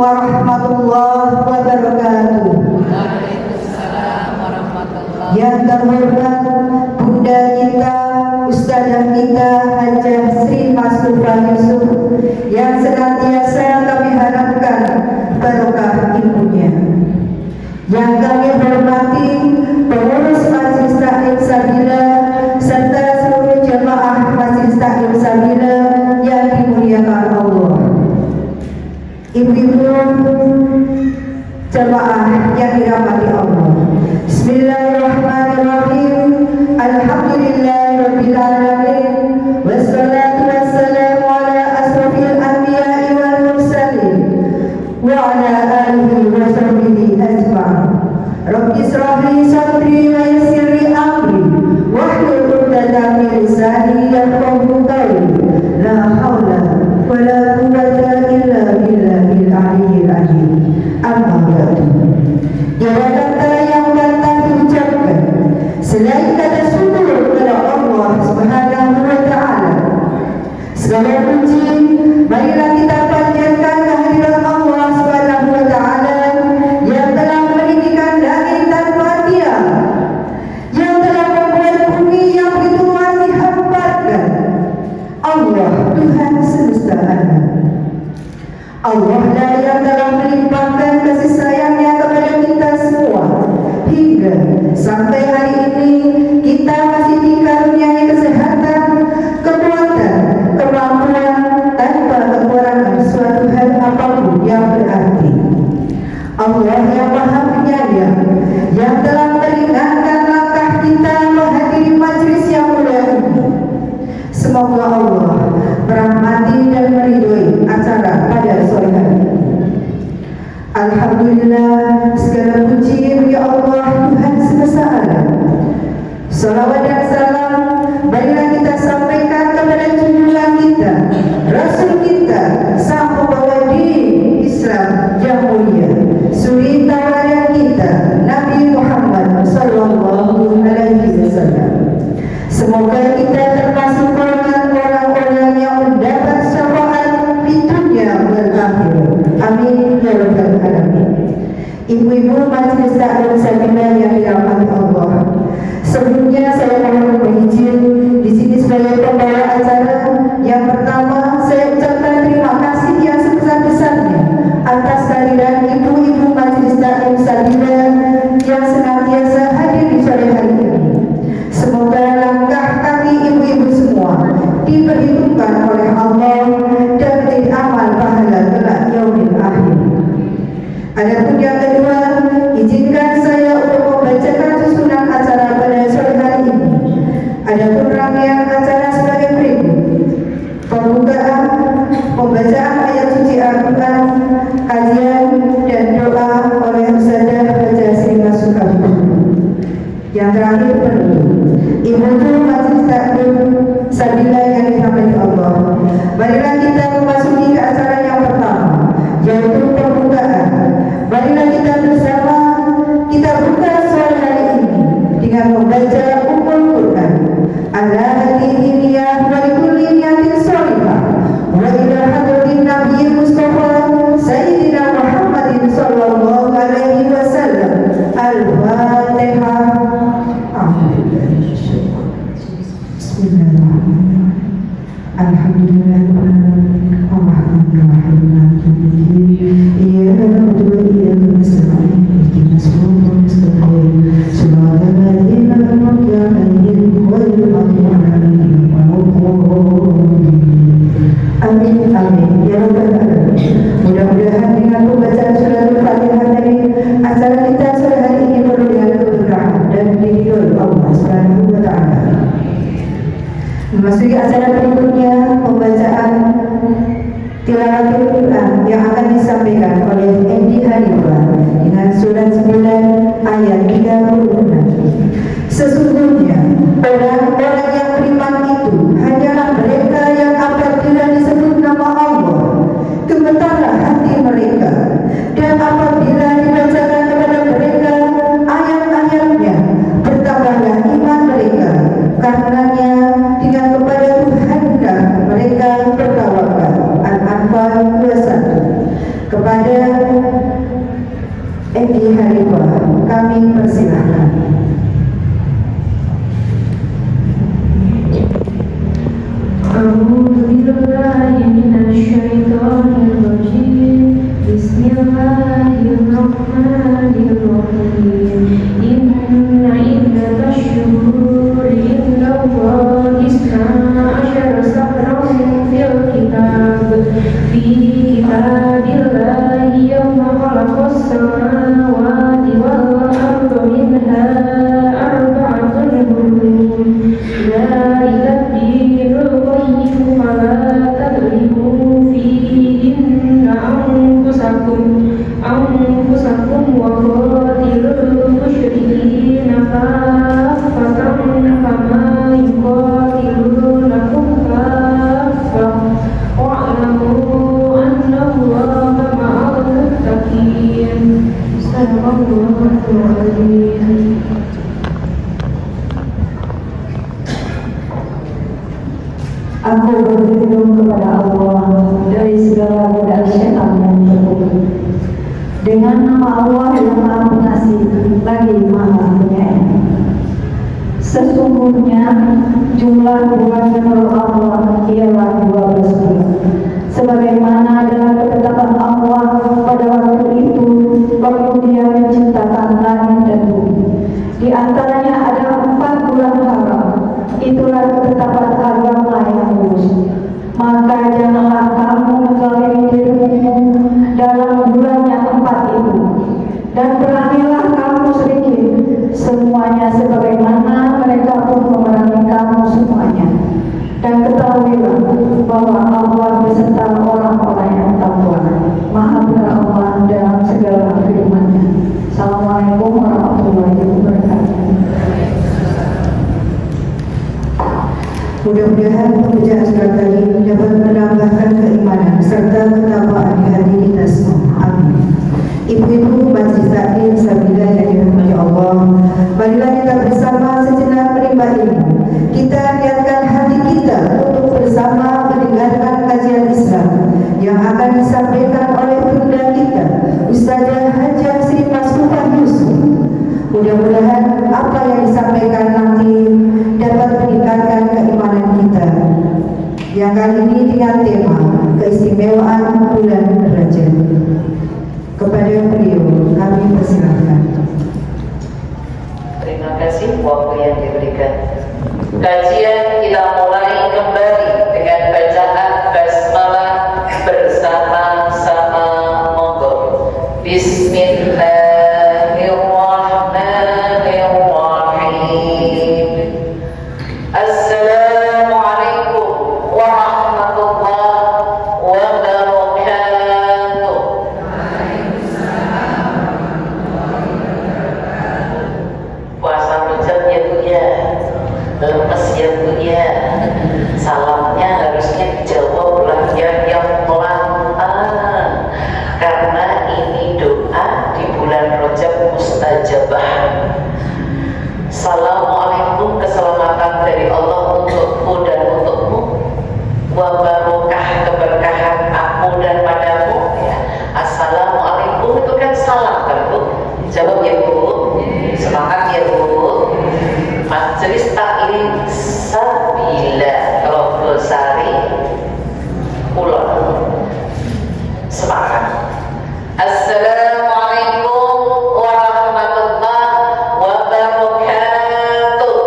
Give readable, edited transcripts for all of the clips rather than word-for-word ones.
warahmatullahi wabarakatuh. Waalaikumsalam warahmatullahi Yang terhormat Bunda kita, Ustazah kita Hajah Sri Masrufah Yusuf, yang senantiasa kami harapkan barokah ilmunya. Yang kami hormati pengurus Majelis Taklim Sabila serta seluruh jemaah Majelis Taklim Sabila yang dimuliakan Allah. Ibu-ibu jemaah yang dirahmati Allah. Bismillahirrahmanirrahim. Alhamdulillahirabbil alamin. Wassalatu wassalamu ala asrofil anbiya'i wal mursalin wa ala alihi wa sahbihi ajma'in. Rabbi israh li sadri wa yassir li amri wahlul 'uqdatam min lisani yafqahu qawli. La haula wa la quwwata illa billahil aliyyil azim. Amma ba'du. Tiada kata yang dapat diucapkan selain kata syukur kepada Allah Subhanahu wa taala. Segala puji marilah kita panjatkan kehadirat Allah Subhanahu wa taala yang telah meninggikan langit tanpa tiang, yang telah membuat bumi yang begitu luas dihamparkan. Allah Tuhan semesta alam. Allah lah yang telah melimpahkan kasih sayangnya kepada kita semua hingga sampai hari ini kita masih dikaruniai kesehatan, kekuatan, kemampuan tanpa kekurangan suatu hal apapun yang berarti. Allah yang Maha Penyayang yang telah meringankan langkah kita menghadiri majlis yang mulia ini. Semoga Allah merahmati dan meridhoi acara pada sore hari ini. Alhamdulillah, segala puji bagi Allah Tuhan semesta alam. Salawat dan salam marilah kita sampaikan kepada junjungan kita, Rasul kita, sang pembawa din Islam yang mulia, suri tauladan kita, Nabi Muhammad sallallahu alaihi wasallam. Semoga kita termasuk golongan orang-orang yang mendapat syafaat di dunia dan akhirat. Amin ya rabbal alamin. Ibu-ibu Majelis Taklim Sabila yang dirahmati Allah. Sebelumnya saya mohon izin di sini sebagai pembawa acara. Yang pertama, saya ucapkan terima kasih yang sebesar-besarnya atas kehadiran ibu-ibu Majelis Taklim Sabila yang senantiasa hadir di sore hari ini. Semoga langkah kaki ibu-ibu semua diperhitungkan oleh Allah dan menjadi amal pahala kelak yaumil akhir. Adapun yang kedua, izinkan saya untuk membacakan susunan acara pada sore hari ini. Adapun rangkaian acara sebagai berikut: pembukaan, pembacaan ayat suci Al-Quran, kajian dan doa oleh Ustazah Hajah Sri Masrufah. Yang terakhir penutup. Ibu-ibu Majelis Taklim Sabila yang dirahmati Allah, marilah kita memasuki ke acara yang pertama, yaitu pembukaan. Marilah kita bersama kita Kepada Edi Halifah kami persilahkan. A'udzubillahi minasyaitonirrajim. Bismillahirrahmanirrahim. Inna iddatasy syuhuri indallahi isna asyara syahran fil kitab fi kitabillahi yawma khalaqas samawati wal arda minha arba'atun hurum. Dzalika ad-dinul qayyim fala tadribu fihinna anfusakum wa qatilul musyrikina kaffatan kama yuqatilunakum kaffah wa'lamu annallaha ma'al muttaqin. Sadaqallahul azim. Aku berlindung kepada Allah dari segala godaan syaitan yang terkutuk. Dengan nama Allah yang Maha Pengasih lagi Maha Penyayang. Sesungguhnya jumlah bulan menurut Allah ialah 12 bulan. Sebagaimana dalam ketetapan Allah pada waktu itu waktu Dia menciptakan langit dan bumi. Di antaranya ada 4 bulan haram. Itulah ketetapan agama yang lurus. Maka janganlah kamu menzalimi dirimu dalam bulan yang 4 itu. Dan beranilah kamu sedikit semuanya sebagaimana mereka pun memerangi kamu semuanya. Dan ketahuilah bahwa Allah beserta orang-orang yang takwa. Maha benar Allah dalam segala firman-Nya. Assalamualaikum warahmatullahi wabarakatuh. Mudah-mudahan pembacaan surat tadi dapat menambahkan keimanan serta ketakwaan di hati kita semua. Amin. Ibu-ibu Majlis Taklim Sabila yang dirahmati Allah, marilah kita bersama sejenak menimba ilmu. Kita niatkan hati kita untuk bersama mendengarkan kajian Islam yang akan disampaikan oleh bunda kita, Ustazah Hajah Sri Masrufah Yusuf. Mudah-mudahan apa yang disampaikan nanti dapat meningkatkan keimanan kita. Yang kali ini dengan tema keistimewaan bulan Rajab. Kepada beliau kami persilahkan. Terima kasih waktu yang diberikan. Kajian kita mulai kembali dengan bacaan basmalah bersama-sama. Monggo. Bismillahirrahmanirrahim. Assalamualaikum warahmatullahi wabarakatuh. Puasa Rajab ya Bu ya, lemes ya Bu ya. Salamnya harusnya dijawab yang pelan-pelan, karena ini doa di bulan Rajab mustajabah. Assalamualaikum, keselamatan dari Allah untukku dan untukmu. Wa barokah, keberkahan aku dan padamu ya. Assalamualaikum itu kan salam kan Bu? Jawab ya Bu. Semangat ya Bu. Majelis Taklim Sabila Logosari Kulon. Semangat. Assalamualaikum warahmatullahi wabarakatuh.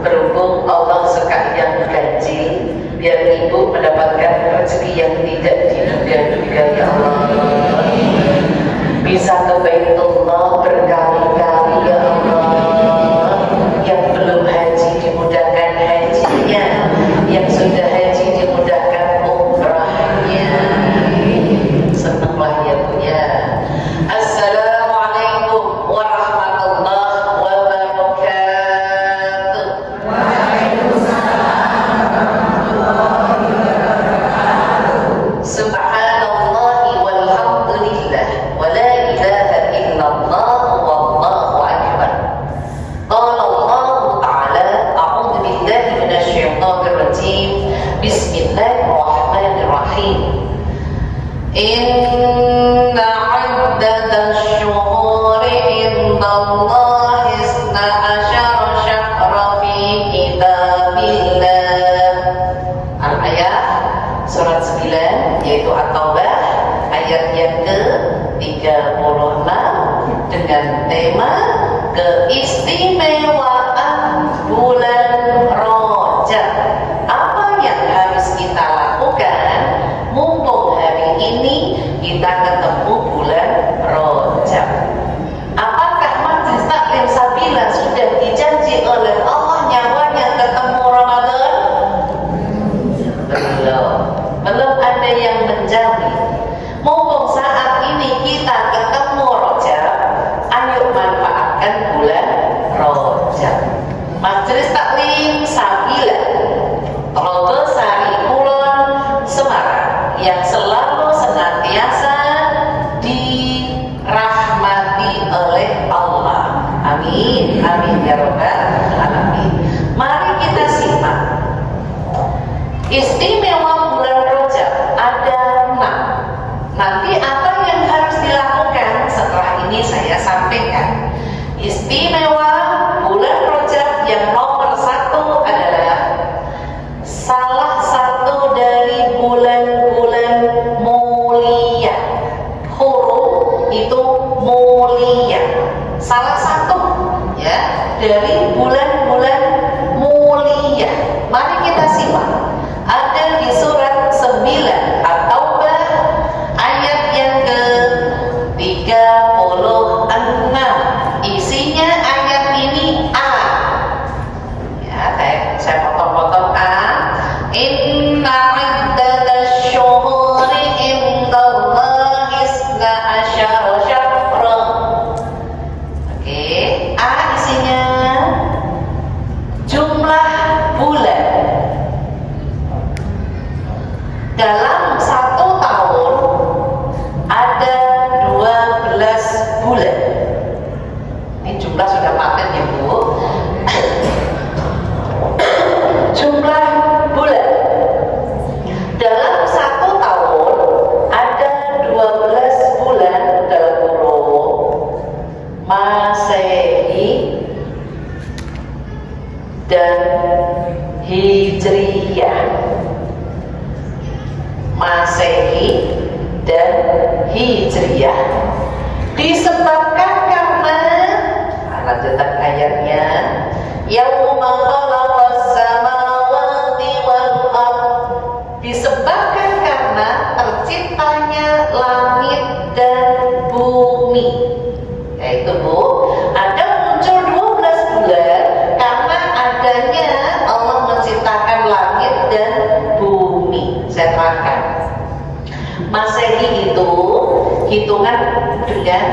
Berhubung Allah sekalian ganjil, biar ibu mendapatkan rezeki yang tidak diduga-duga ya Allah. Bisa ke Baitullah berkali-kali ya Allah. Yang belum haji dimudahkan hajinya, yang sudah haji dimudahkan umrahnya. Senanglah ya Bu ya. Assalamualaikum warahmatullahi wabarakatuh. Subhanallah walhamdulillah wa la ilaha illallah Inna iddatash syuhuri indallahi isna asyara syahra fi kitabillah. Al-ayat surat 9 yaitu At-Taubah ayat yang ke-36 dengan tema keistimewaan bulan Rajab. Apa yang harus kita lakukan mumpung hari ini kita ketemu bulan Rajab? Apakah Majelis Taklim Sabila sudah dijanji oleh Allah nyawanya ketemu Ramadan? Belum ada yang menjamin. Mumpung saat ini kita ketemu Rajab, ayo manfaatkan bulan Rajab. Majelis Taklim Sabila Telaga Sari Kulon Semarang yang selalu senantiasa dirahmati oleh Allah. Amin, amin ya rabbal alamin. Mari kita simak istimewa bulan Rajab ada 6. Nanti apa yang harus dilakukan setelah ini saya sampaikan. Istimewa bulan Rajab yang nomor 1 adalah salah satu dari bulan-bulan mulia. Huruf itu mulia. Salah satu ya dari bulan-bulan mulia. Mari kita simak. Ada di surat 9 At-Taubah ayat yang ke-36. Isinya ayat ini A. Ya, saya potong-potong A. Inna iddatash syuhuri indallahi isna asyara syahra. Oke, A isinya jumlah bulan. Dalam 1 tahun ada 12 bulan. Ini jumlah sudah paten ya Bu. Jumlah bulan dalam 1 tahun ada 12 bulan dalam kurung Masehi dan Hijriyah. Masehi dan Hijriyah disebabkan karena lanjutan ayatnya yauma khalaqas samawati wal ardh, disebabkan karena terciptanya langit dan bumi. Yaitu Bu, ada muncul 12 bulan karena adanya Allah menciptakan langit dan bumi. Saya terangkan. Masehi itu hitungan dengan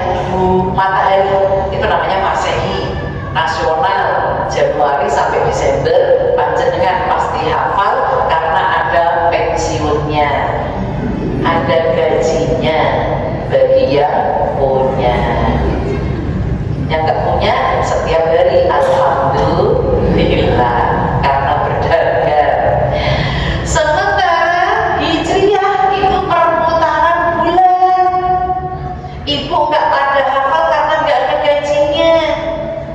matahari, itu namanya Masehi nasional, Januari sampai Desember. Panjenengan pasti hafal karena ada pensiunnya, ada gajinya bagi yang punya. Yang gak punya setiap hari alhamdulillah karena berdagang. Sementara Hijriyah itu perputaran bulan. Ibu nggak pada hafal karena nggak ada gajinya.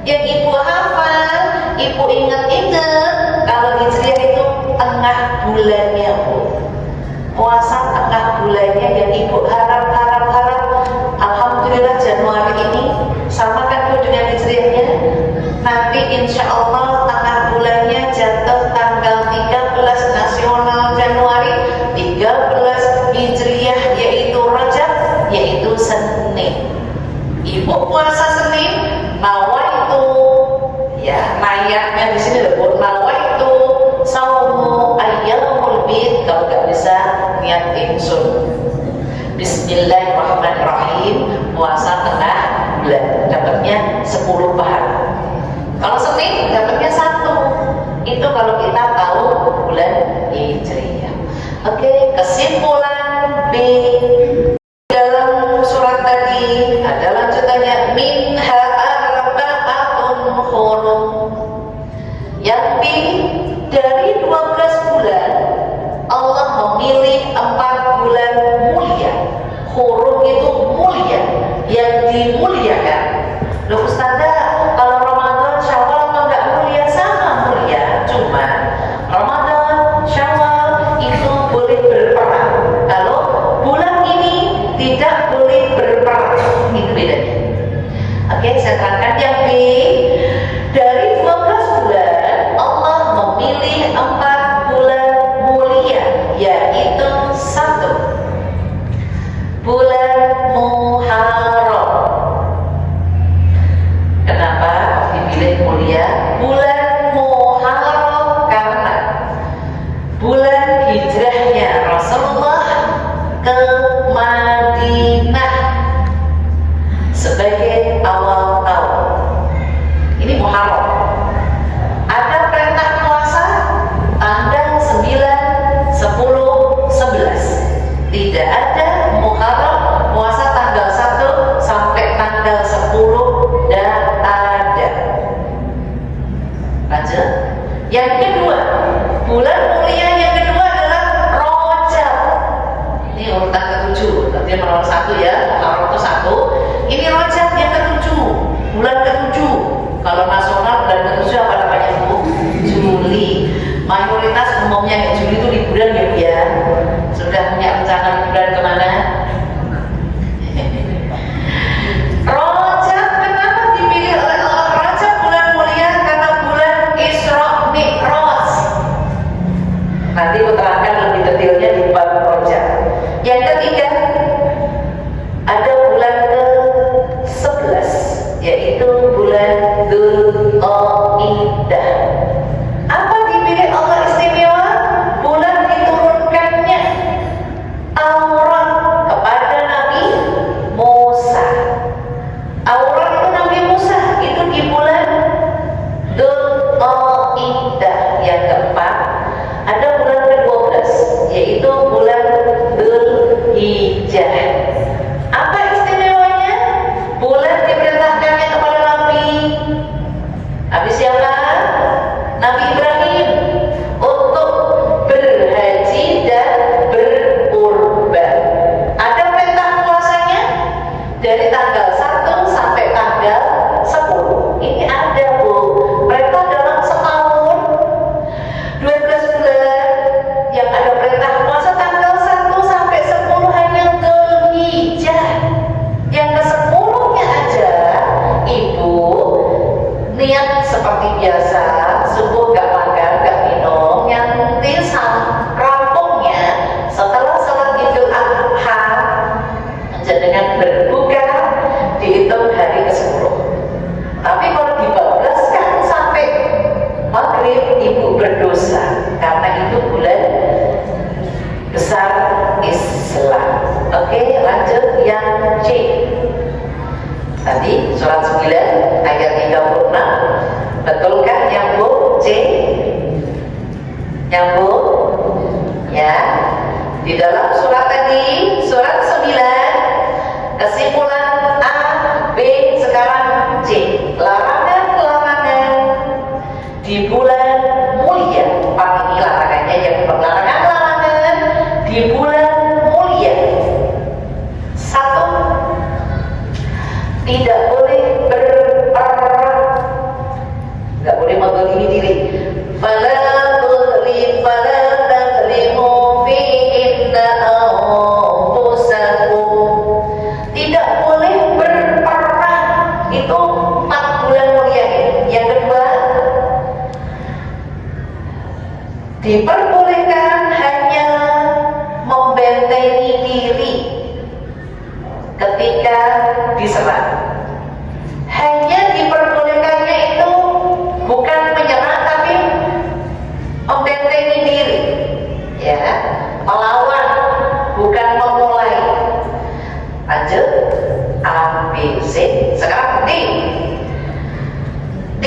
Yang ibu hafal, ibu ingat-ingat kalau Hijriyah itu tengah bulannya Bu. Puasa tengah bulannya yang ibu harap. Alhamdulillah Januari ini sama kan Bu dengan Hijriyahnya. Nanti insya Allah tengah bulannya jatuh tanggal 13 nasional Januari, 13 Hijriyah yaitu Rajab, yaitu Senin. Ibu puasa Senin, nawaitu, ya nayatnya di sini loh Bu, nawaitu saumu ayyamul bid. Kalau nggak bisa niat insun. Bismillahirrahmanirrahim, puasa tengah bulan dapatnya 10 pahala. Kalau Senin dapatnya 1. Itu kalau kita tahu bulan Hijriyah. Oke, kesimpulan B dalam surat tadi ada lanjutannya minha arba'atun hurum. Yang B dari 12 bulan Allah memilih 4 bulan mulia. akan lebih detailnya di bab Rajab. Yang ketiga, ada bulan ke-11, yaitu bulan Dzulqa'dah. Apa dipilih Allah istimewa? Bulan diturunkannya Taurat kepada Nabi Musa. Taurat itu Nabi Musa itu di bulan Dzulqa'dah. Yang keempat, ada bulan ke-12, yaitu bulan Dzulhijjah. Apa istimewanya? Bulan diperintahkannya kepada Nabi siapa? Nabi Ibrahim untuk berhaji dan berkurban. Ada perintah puasanya dari tanggal 1 sampai tanggal 10. Ini ada, Bu. Perintah dalam setahun 12 bulan yang ada perintah puasa tanggal 1 sampai 10 hanya Dzulhijjah. Yang ke-10-nya aja Ibu niat seperti biasa, subuh gak makan, gak minum, yang penting rampungnya setelah salat Idul Adha dengan berbuka dihitung hari ke-10. Tapi kalau dibablaskan sampai maghrib, Ibu berdosa karena itu bulan besar Islam. Oke, lanjut yang C. Tadi surat 9 ayat 36. Betulkah yang Bu? C? Yang Bu? Ya. Di dalam surat tadi, surat 9, kesimpulan A, B, sekarang C. Larangan-larangan di bulan mulia. Pak, ini larangannya yang larangan-larangan di bulan mulia. 1, tidak boleh berperang, nggak boleh menzalimi diri. Fala tadlimu fi inna anfusakum. Tidak boleh berperang. Itu 4 bulan mulia ini. Yang kedua, diperbolehkan hanya membentengi diri ketika diserang. Hanya diperbolehkannya itu bukan menyerang tapi membentengi diri, ya, melawan, bukan memulai. Lanjut A, B, C. Sekarang D. D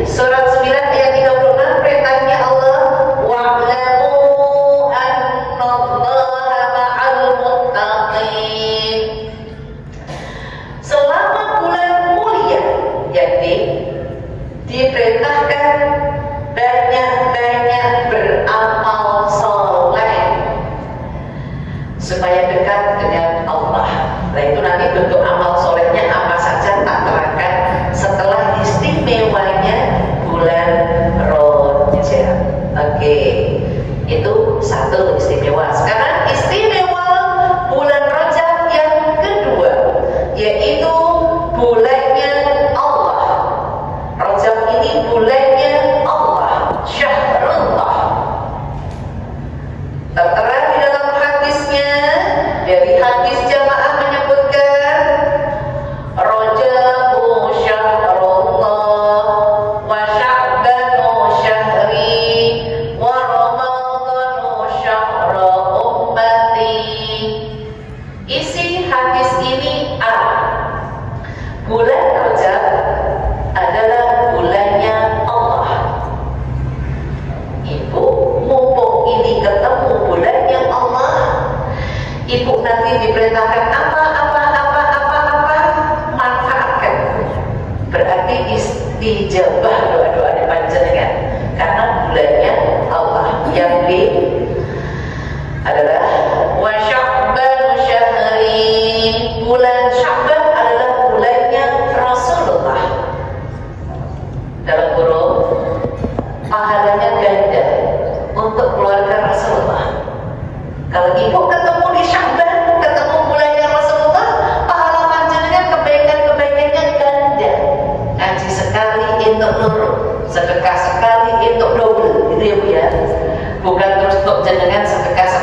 surat 9 ayat 36, perintahnya Allah, wa'lamu annallaha ma'al muttaqin. Selama bulan mulia, jadi diperintahkan banyak-banyak beramal soleh supaya dekat dengan Allah. Nah, itu nanti bentuk amal solehnya apa saja tak terangkan setelah istimewanya bulan Rajab. Oke, itu satu istimewa. Sekarang istimewa bulan Rajab yang kedua, yaitu bulannya Allah. Rajab ini bulannya Allah, Syahrullah. Tertera di dalam hadisnya, dari hadis jamaah menyebutkan Rajabu Syahrullah wa Sya'banu Syahri wa Ramadhanu Syahra ummati. Isi hadis ini A. Bulan Rajab adalah bulannya Allah. Ibu, mumpung ini ketemu bulannya Allah, Ibu nanti diperintahkan apa, manfaatkan. Berarti istijabah doa-doa di panjenengan karena bulannya Allah. Yang B adalah wa Sya'ban syahri. Bulan Sya'ban adalah bulannya Rasulullah. Dalam kurung pahalanya ganda untuk keluarga Rasulullah. Kalau Ibu ketemu di Sya'ban, ketemu bulannya Rasulullah, pahala panjenengan kebaikan-kebaikannya ganda. Ngaji sekali untuk nurut, sedekah sekali untuk double, gitu ya Bu ya. Bukan terus untuk jenengan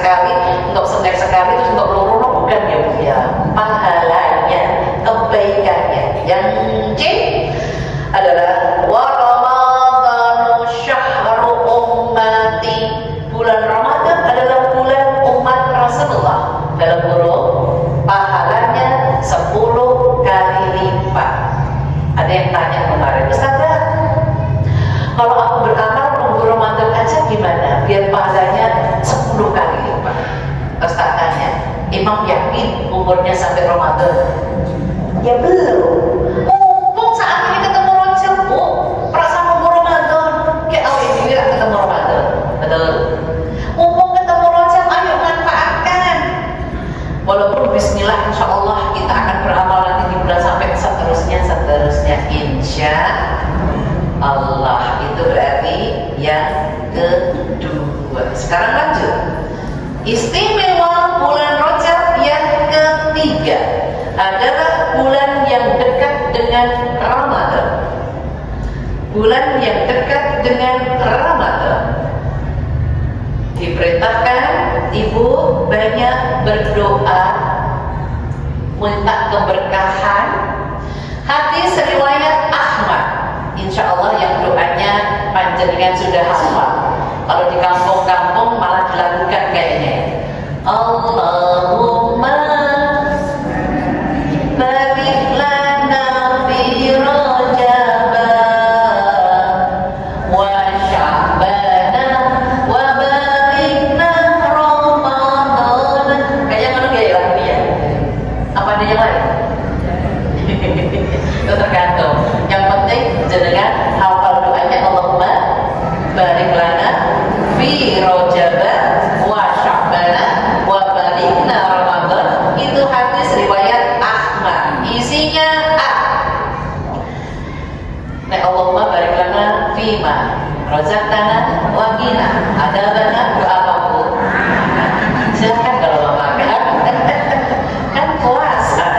sekali, untuk snack sekali, terus untuk loro bukan ya Bu ya. Pahalanya, kebaikannya. Yang C adalah wa ramadhanu syahru ummati. Bulan Ramadan adalah bulan umat Rasulullah. Dalam kurung pahalanya 10 kali lipat. Ada yang tanya kemarin, Ustazah, kalau aku beramal nunggu Ramadan aja gimana? Biar pahalanya 10 kali lipat. Terus tak tanya, Imam yakin umurnya sampai Ramadan? Ya belum. Mumpung saat ini ketemu Rajab, Bu. Perasa nunggu Ramadan. Kayak awal ini ketemu Ramadan. Betul. Mumpung ketemu Rajab, ayo manfaatkan. Walaupun bismillah insya Allah kita akan beramal nanti di bulan sampai seterusnya insya Allah. Itu berarti yang kedua. Sekarang lanjut. Istimewa bulan Rajab yang ketiga adalah bulan yang dekat dengan Ramadan. Bulan yang dekat dengan Ramadan. Diperintahkan ibu banyak berdoa, minta keberkahan. Hadis riwayat Ahmad, insya Allah yang doanya panjenengan sudah hafal. Kalau di kampung-kampung malah dilakukan kayaknya. Allahumma barik lana fi Rajab wa Sya'ban wa barikna Ramadan. Kayaknya mana gaya lagu ya? Apa ada yang lain? Itu tergantung. Yang penting jenengan hafal doanya Allahumma barik lana fi Rajab wa Sya'ban wa barikna Ramadan. Itu hadis riwayat Ahmad. Isinya A. Nek Allahumma barik lana fima razaqtana wa qina adzabana doa apa Bu? Silakan kalau mau makan. Kan puasa.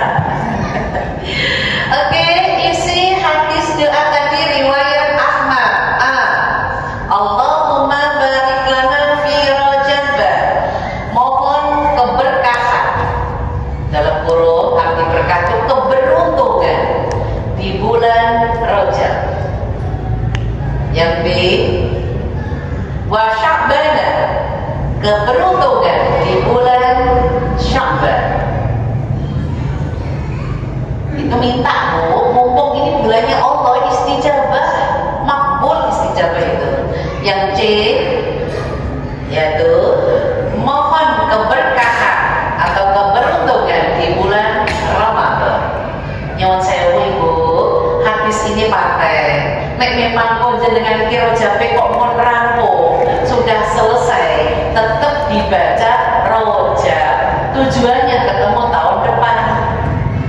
Oke, isi hadis doa tadi riwayat Ahmad. A. Allahumma barik lana fi Rajab. Mohon keberkahan. Dalam kurung arti berkah itu keberuntungan di bulan Rajab. Yang B. Wa Sya'ban. Keberuntungan di bulan Sya'ban. Itu minta Bu, mumpung ini bulannya Allah istijabah, makbul istijabah itu. Yang C yaitu mohon keberkahan atau keberuntungan di bulan Ramadan. Nyuwun sewu Ibu, hadis ini pakai nek memang pun jenengan iki Rajabe kok mun rampung sudah selesai, tetap dibaca Rajab. Tujuannya ketemu tahun depan.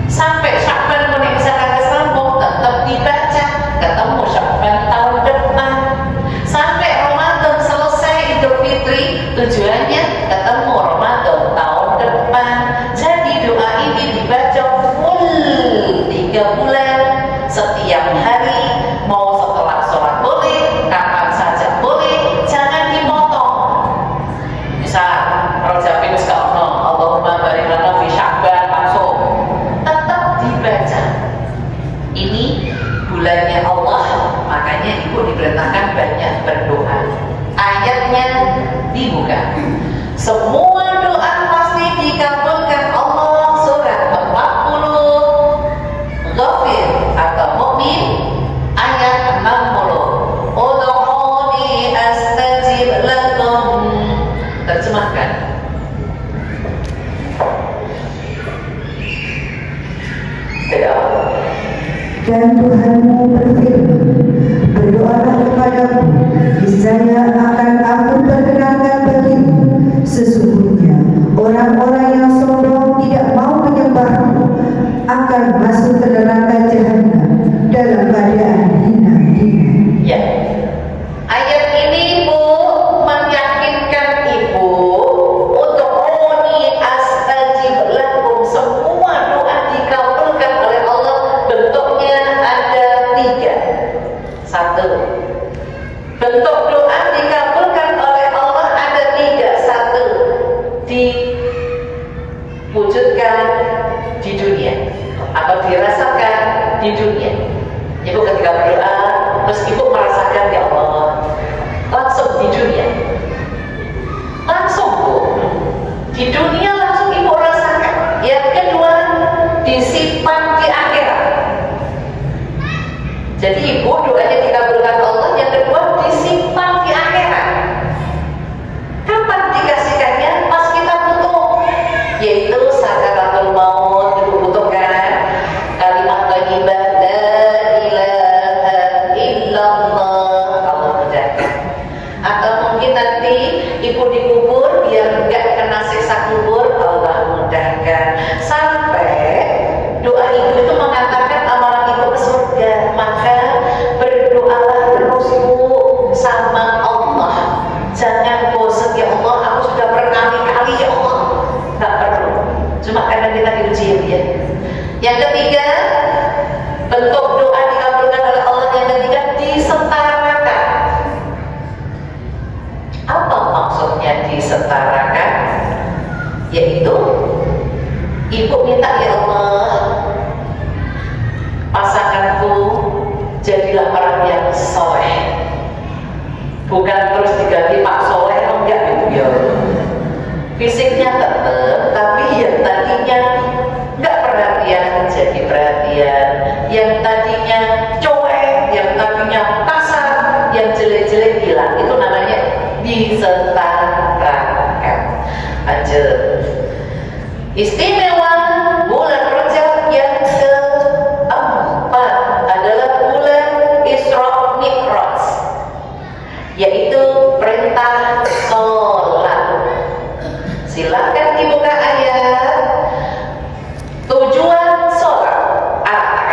Sampai Sya'ban pun bisa kagak sambung, tetap dibaca ketemu Sya'ban tahun depan. Sampai Ramadan selesai Idul Fitri, tujuannya ketemu Ramadan tahun depan. Jadi doa ini dibaca full 3 bulan setiap hari, mau setelah sholat boleh, kapan saja boleh, jangan dipotong. Misal Rajab ini sekarang Allahumma barik lana fi Sya'ban langsung tetap dibaca. Ini bulannya Allah, makanya ibu diperintahkan banyak berdoa. Ayatnya dibuka. Semua doa pasti dikabulkan Allah. Surat 40 Ghafir atau Mukmin ayat 60. Ud'uni astajib lakum. Terjemahkan. Dan Tuhanmu berfirman, berdoalah kepadaku, niscaya akan aku perkenankan bagimu. Sesungguhnya orang-orang yang sombong tidak mau menyembahmu akan masuk ke neraka jahanam dalam keadaan hina-hina. Ya. Ayat ini Bu meyakinkan Ibu untuk ud'uni astajib lakum. Semua doa dikabulkan oleh Allah. Bentuknya ada 3. 1. Bentuk doa dikabulkan atau dirasakan di dunia. Ibu ketika berdoa, terus ibu merasakan, ya Allah, langsung di dunia, langsung Bu, di dunia langsung ibu rasakan. Yang kedua, disimpan di akhirat. Jadi ibu doanya dikabulkan Allah. Yang kedua, disimpan di akhirat. Kapan dikasihkannya? Pas kita butuh, yaitu sakaratul maut. Ibu butuhkan kalimat thayyibah la ilaha illallah, Allah mudahkan. Atau mungkin nanti ibu dikubur biar enggak kena siksa kubur, Allah mudahkan. Sampai doa ibu itu mengantarkan amalan ibu ke surga. Maka berdoalah terus Bu sama Allah. Jangan bosan, ya Allah, aku sudah berkali-kali, ya Allah. Tak perlu, cuma karena kita diuji ya. Yang ketiga, bentuk doa dikabulkan oleh Allah. Yang ketiga, disetarakan. Apa maksudnya disetarakan? Yaitu ibu minta, ya Allah, pasanganku jadilah orang yang soleh. Bukan terus diganti Pak Soleh, enggak gitu ya. Fisiknya tetap, tapi yang tadinya enggak perhatian jadi perhatian. Yang tadinya cuek, yang tadinya kasar, yang jelek-jelek hilang. Itu namanya disetarakan. Lanjut. Istimewa bulan Rajab yang keempat adalah bulan Isra Mi'raj, yaitu perintah sholat. Silakan dibuka ayat tujuan sholat.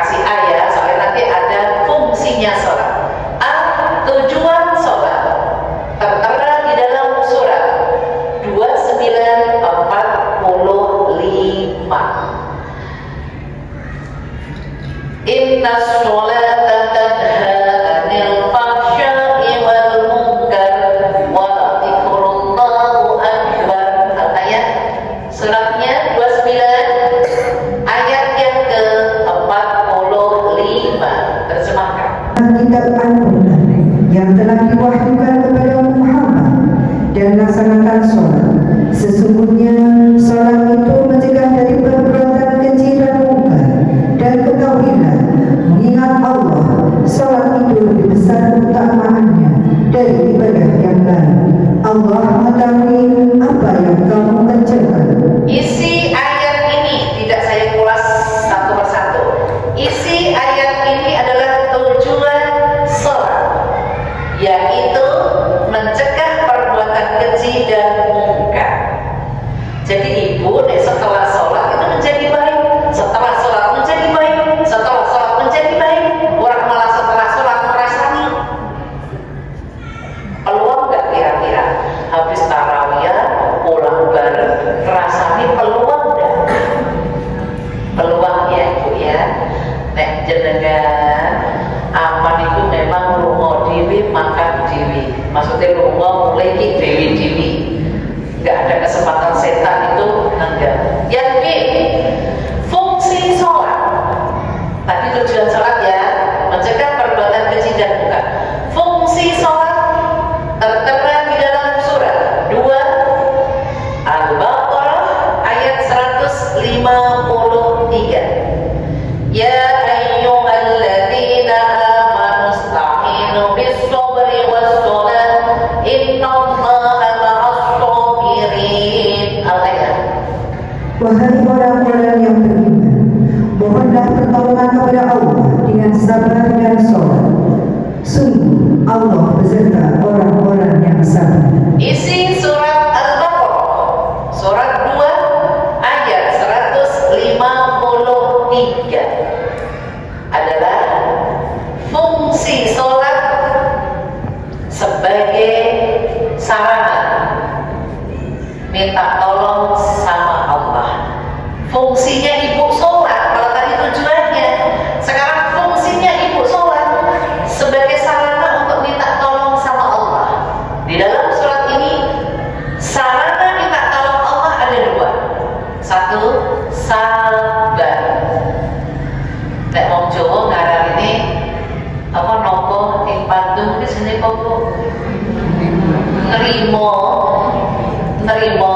Kasih ayat soalnya nanti ada fungsinya sholat. Tujuan sholat tertera di dalam surat 29:45. Inna sholata tanha anil fahsya'i wal munkar wa dzikrullahi akbar. Ayat suratnya 29 ayat yang ke-45. Terjemahkan. Kitab Al-Quran yang telah diwahyukan kepada Muhammad dan laksanakan sholat. Sesungguhnya sholat itu mencegah dari perbuatan keji dan mungkar. Dan ketahuilah, mengingat Allah, sholat itu lebih besar keutamaannya dari ibadah yang lain. Allah mengetahui apa yang kamu kerjakan. Isi ayat ini tidak saya ulas satu persatu. Isi ayat ini adalah tujuan sholat, yaitu mencegah perbuatan keji dan mungkar. Jadi ibu setelah sholat itu menjadi baik, setelah sholat menjadi baik, setelah sholat menjadi baik. Orang malah setelah sholat merasani. Peluang nggak kira-kira habis tarawih pulang bareng rasani peluang nggak? Peluang ya ibu ya. Nek jenengan aman itu memang lunga dewi makan dewi. Maksudnya lunga mulai ki dewi-dewi. Nggak ada kesempatan setan itu enggak. Yang B, fungsi sholat. Tadi tujuan sholat ya, mencegah perbuatan keji dan mungkar. Fungsi sholat tertera di dalam surat 2 Al-Baqarah ayat 153. Ya ayyuhalladzina amanu ista'inu bis-sabri was-shalah innallaha ma'as-sabirin. Al-ayat. Wahai orang-orang yang beriman, mohonlah pertolongan kepada Allah dengan sabar dan sholat. Sungguh Allah beserta orang-orang yang sabar. Isi surat Al-Baqarah surat 2 ayat 153 adalah fungsi sholat sebagai sarana minta tolong sama Allah. Fungsinya ibu sholat, kalau tadi tujuannya, sekarang fungsinya ibu sholat sebagai sarana untuk minta tolong sama Allah. Di dalam surat ini sarana minta tolong Allah ada dua. Satu, sabar. nerima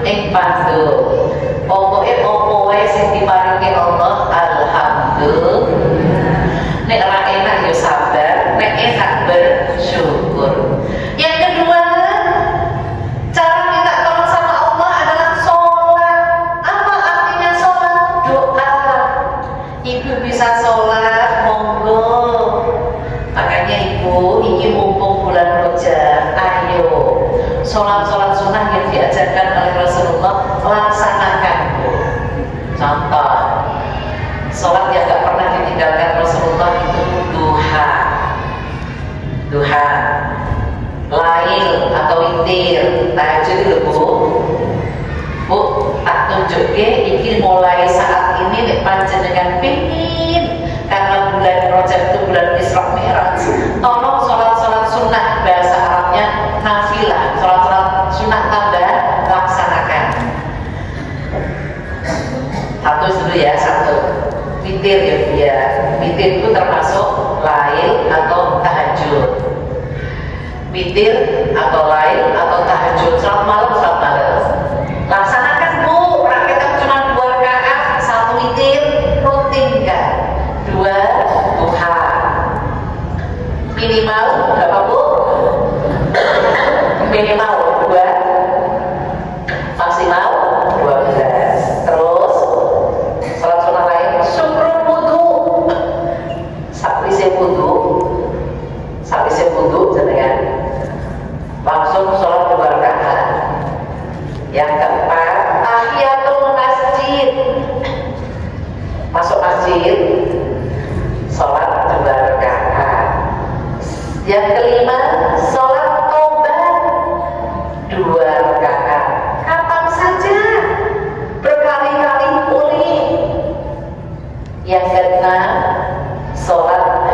ing panduk. Pokoke apa wae sing diparingi Allah alhamdulillah. Nek ora enak ya sabar, nek enak bersyukur. Yang kedua, cara minta tolong sama Allah adalah sholat. Apa artinya sholat? Doa. Ibu bisa sholat, monggo. Makanya ibu, ini mumpung bulan Rajab, ayo sholat-sholat sunnah yang diajarkan oleh Rasulullah laksanakan. Contoh, sholat yang gak pernah ditinggalkan Rasulullah itu duha, lail atau witir, tahajud itu bu, tak tunjukke iki mulai saat ini nek panjenengan pingin karena bulan Rajab itu bulan Isra Mi'raj, tolong sholat-sholat sunnah bahasa Arabnya nafilah, sholat-sholat sunnah tambah laksanakan. Satu dulu ya, satu witir ya Bu ya. Witir itu termasuk lail atau tahajud. Witir atau lail atau tahajud, salat malam. Laksanakan Bu, raketnya cuma 2 rakaat, 1 witir, rutinkan. 2 duha. Minimal berapa Bu? Minimal 2, maksimal 12. Terus salat sunnah lain, syukur wudu. Sakwise wudu jenengan langsung sholat 2 rakaat. Yang keempat, tahiyatul masjid. Masuk masjid, sholat 2 rakaat. Yang kelima, sholat tobat 2 rakaat. Kapan saja, berkali-kali boleh. Yang keenam, sholat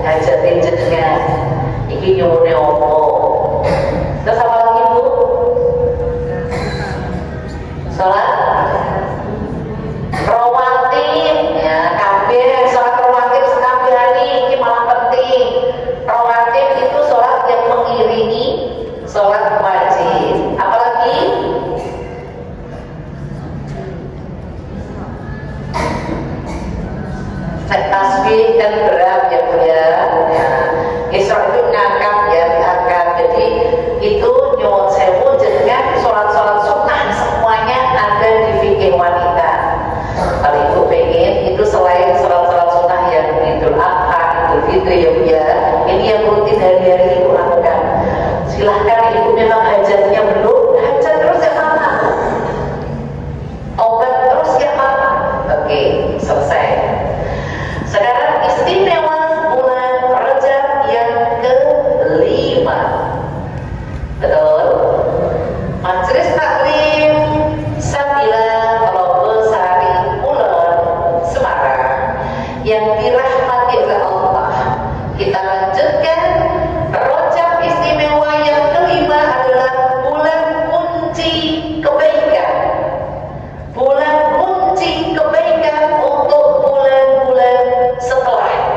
hajat jenengan. Iki nyuwune opo? Terus apa lagi Bu? Sholat rawatib ya, kabeh sholat rawatib sekabehane iki malah penting. Rawatib itu sholat yang mengiringi sholat wajib. Apalagi tasbih dan berat ya Bu ya. Isra itu ngangkat ya, diangkat. Jadi itu nyuwun sewu jenengan sholat-sholat sunnah semuanya ada di fikih wanita. Kalau ibu pengen itu selain sholat-sholat sunnah yang Idul Adha, Idul Fitri ya Bu ya, ini yang rutin hari-hari ibu lakukan. Silahkan ibu memang hajatnya belum, hajat terus ya mama, obat terus ya mama. Oke, selesai. Sekarang istimewa bulan Rajab yang kelima. Betul. Majelis Taklim Sabila Lobosari Kulon Semarang yang dirahmati oleh Allah. Kita lanjutkan. Rajab istimewa yang kelima adalah bulan kunci kebaikan. Bulan kunci kebaikan untuk bulan-bulan setelahnya.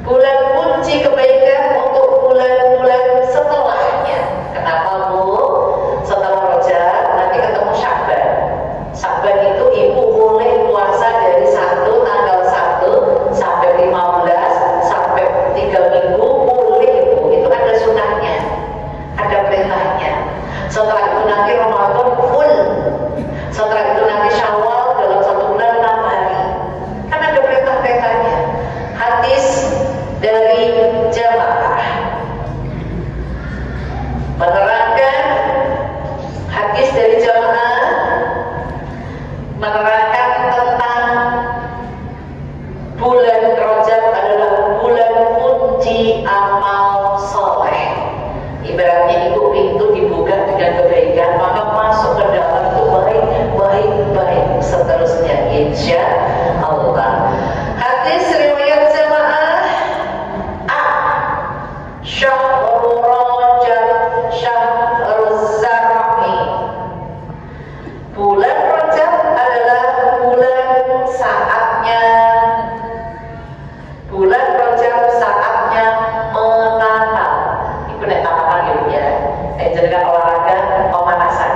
Bulan kunci kebaikan untuk bulan-bulan setelahnya. Kenapa Bu? Setelah Rajab nanti ketemu Sya'ban. Sya'ban itu ibu boleh puasa dari tanggal 1 sampai 15 sampai 3 minggu boleh Bu. Itu ada sunahnya, ada perintahnya. Setelah itu nanti Ramadan full. Setelah itu nanti Syawal dalam 1 bulan 6 hari. Kan ada perintah-perintahnya. Hadis dari jamaah menerangkan, hadis dari jamaah menerangkan tentang bulan Rajab adalah bulan kunci amal soleh. Ibaratnya itu pintu dibuka dengan kebaikan, maka masuk ke dalam itu baik seterusnya insya Allah. Hadis riwayat jamaah Syahrul Rajab Syahrul Zar'i. Bulan Rajab adalah bulan saatnya menanam. Ibu nek tanam dengan olahraga pemanasan.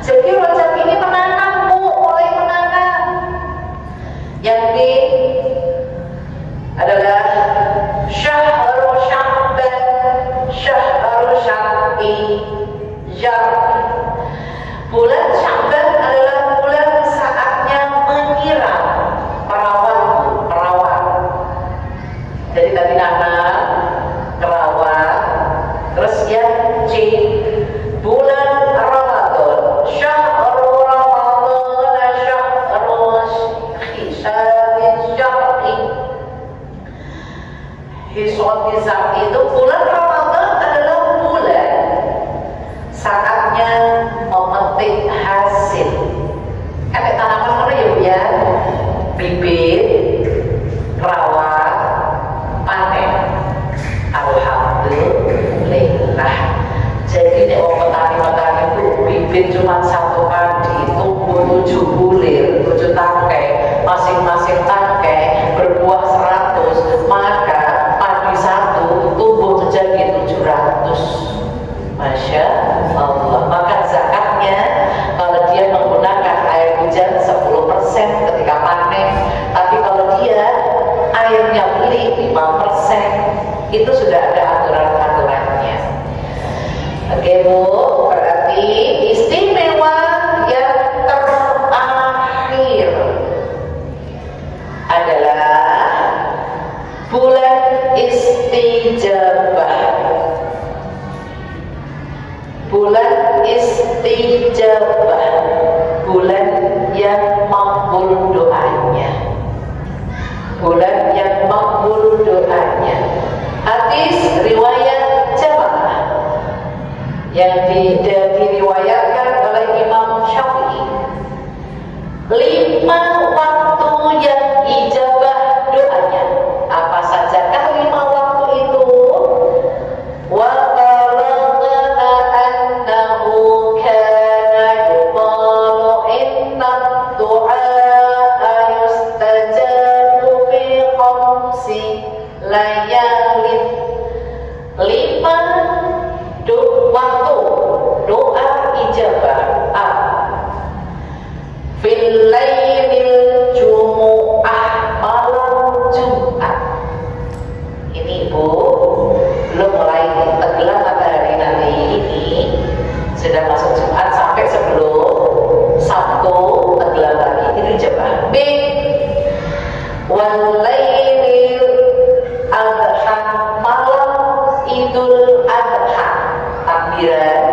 Jadi Rajab ini menanam, Bu, mulai menanam. Yang B adalah Syahrul Sya'ban, Syahrul Sya'bi, bulan Sya'ban adalah bulan saatnya menyiram perawat. Jadi tadi nanam, kerawat, terus yang C, bulan Ramadan, Syahrul Ramadan, Syahrul Hisab itu bulan Ramadan adalah bulan saatnya memetik hasil. Ada tanaman mana ya, Bu ya? Bibit, rawat, panen. Alhamdulillah. Jadi nek wong petani itu bibit cuma satu padi, tumbuh 7 bulir, 7 tangkai, masing-masing tangkai berbuah 100, maka padi satu tumbuh menjadi 700. Masya Allah. Maka zakatnya kalau dia menggunakan air hujan 10% ketika panen, tapi kalau dia airnya beli 5%, itu sudah ada aturan-aturannya. Oke, Bu, berarti istimewa yang terakhir adalah bulan istijabah. Bulan istijabah, bulan yang makbul doanya. Bulan yang makbul doanya. Hadis riwayat Jamaah yang diriwayatkan oleh Imam Syafi'i. 5 waktu yang ijabah doanya. Apa sajakah 5 waktu itu? Wa layalin 5 waktu doa ijabah. Fil lailil jumu'ah, malam Jumat. Ini Bu, belum mulai tenggelam matahari nanti ini, sudah masuk Jumat sampai sebelum Sabtu tenggelam lagi, itu ijabah. B, wal lailil adha, malam Idul Adha, takbiran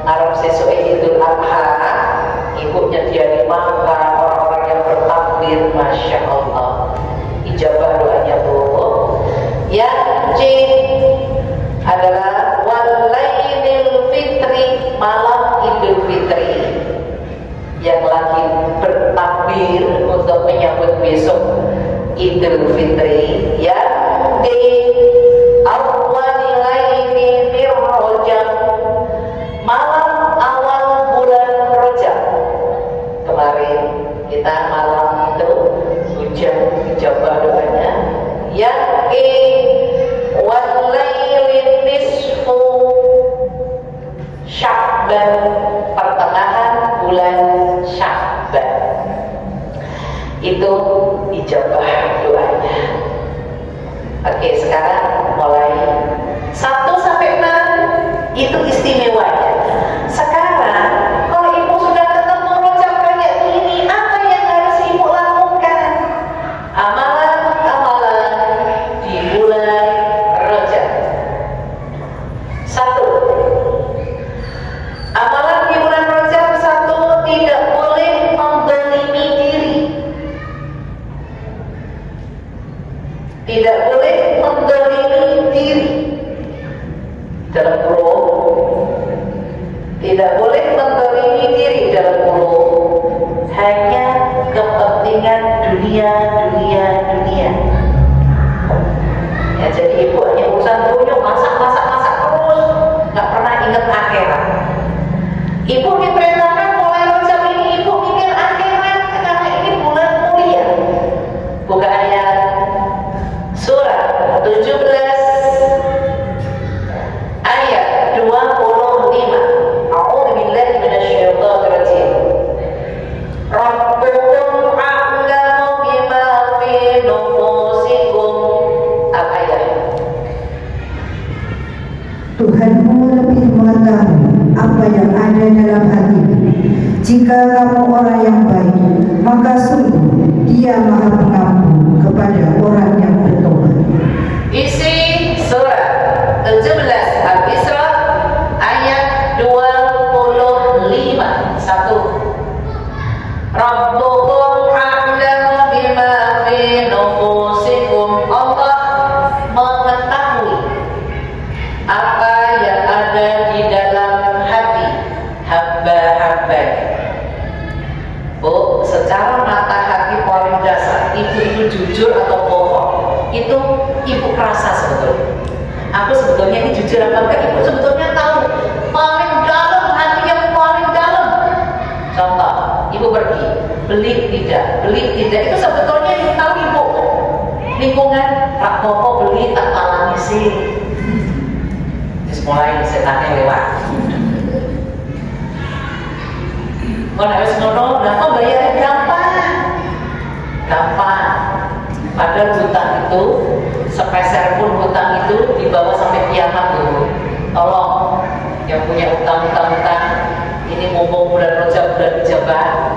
Arab sesuai Idul Adha, ibunya dia dimakan, orang-orang yang bertakbir, Masya Allah, ijabah doanya Bu. Yang C adalah walailil fitri, malam Idul Fitri, yang lagi bertakbir untuk menyambut besok Idul Fitri. Yang D awwalilaini mir Rajab, malam awal bulan Rajab. Kemarin kita malam itu hujan ijabah doanya. Yang E walailin nisfu Sya'ban, pertengahan bulan Sya'ban, itu ijabah doanya. Oke, sekarang mulai 1 sampai 6 itu istimewanya. Sekarang kalau ibu sudah ketemu Rajab kayak gini, apa yang harus ibu lakukan? Amalan-amalan di bulan Rajab. 1, amalan di bulan Rajab. 1, tidak boleh menzalimi diri. Tidak boleh menzalimi diri dalam kurung. Tidak boleh menzalimi diri dalam kurung. Hanya kepentingan dunia. Ya, jadi ibu hanya urusan dunia, masak terus, nggak pernah ingat akhirat. Ibu diperintahkan mulai Rajab ini ibu mikir akhirat, karena ini bulan mulia. Buka ayat surat 17 ayat 25. mengetahui apa yang ada dalam hatimu. Jika kamu orang yang baik, maka sungguh Dia Maha Pengampun kepada orang yang bertobat. Isi surat 17 Al-Isra ayat 25. 1. Rabbukum a'lamu bima fi nufusikum. Allah mengetahui apa yang ada di dalam hati hamba-hamba. Bu, secara mata hati paling dasar, itu jujur atau bohong, itu ibu rasa sebetulnya. Aku sebetulnya ini jujur apa enggak, ibu sebetulnya tahu paling dalam, hati yang paling dalam. Contoh, ibu pergi beli tidak itu sebetulnya yang tahu ibu. Lingkungan Pak Koko beli tak alami sih. Terus mulai setannya lewat. Kalau harus ngono, nah kok bayarnya gampang. Padahal hutang itu, sepeser pun hutang itu dibawa sampai kiamat dulu. Tolong yang punya utang, ini mumpung bulan Rajab, bulan Ijabah,